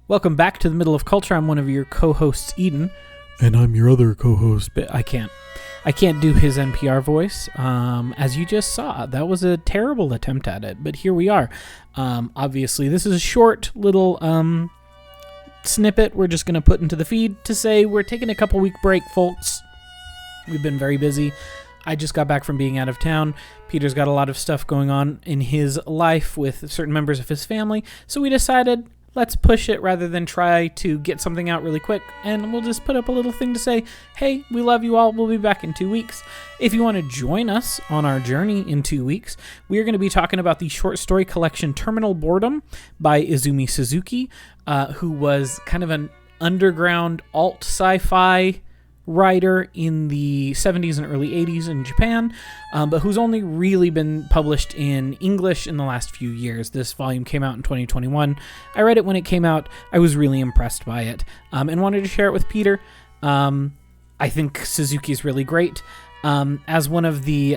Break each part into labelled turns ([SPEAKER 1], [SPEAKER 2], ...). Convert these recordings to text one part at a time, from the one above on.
[SPEAKER 1] Welcome back to the Middle of Culture. I'm one of your co-hosts, Eden.
[SPEAKER 2] And I'm your other co-host.
[SPEAKER 1] But I can't do his NPR voice. As you just saw, that was a terrible attempt at it. But here we are. Obviously, this is a short little snippet we're just going to put into the feed to say we're taking a couple week break, folks. We've been very busy. I just got back from being out of town. Peter's got a lot of stuff going on in his life with certain members of his family. So we decided, let's push it rather than try to get something out really quick. And we'll just put up a little thing to say, hey, we love you all. We'll be back in 2 weeks. If you want to join us on our journey in 2 weeks, we are going to be talking about the short story collection Terminal Boredom by Izumi Suzuki, who was kind of an underground alt sci-fi writer in the 70s and early 80s in Japan, but who's only really been published in English in the last few years. This volume came out in 2021. I read it when it came out. I was really impressed by it and wanted to share it with Peter. I think Suzuki's really great. As one of the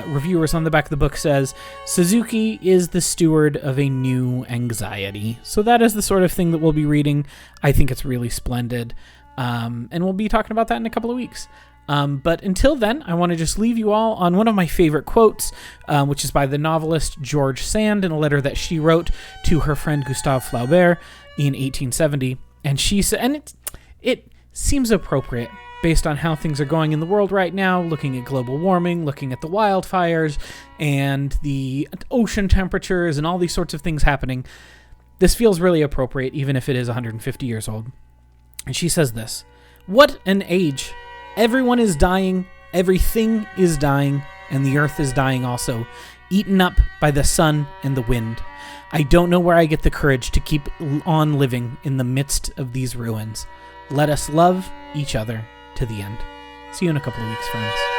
[SPEAKER 1] reviewers on the back of the book says, Suzuki is the steward of a new anxiety. So that is the sort of thing that we'll be reading. I think it's really splendid. And we'll be talking about that in a couple of weeks. But until then, I want to just leave you all on one of my favorite quotes, which is by the novelist George Sand in a letter that she wrote to her friend Gustave Flaubert in 1870. And she said, and it seems appropriate based on how things are going in the world right now, looking at global warming, looking at the wildfires and the ocean temperatures and all these sorts of things happening. This feels really appropriate, even if it is 150 years old. And she says this: "What an age! Everyone is dying, everything is dying, and the earth is dying also, eaten up by the sun and the wind. I don't know where I get the courage to keep on living in the midst of these ruins. Let us love each other to the end." See you in a couple of weeks, friends.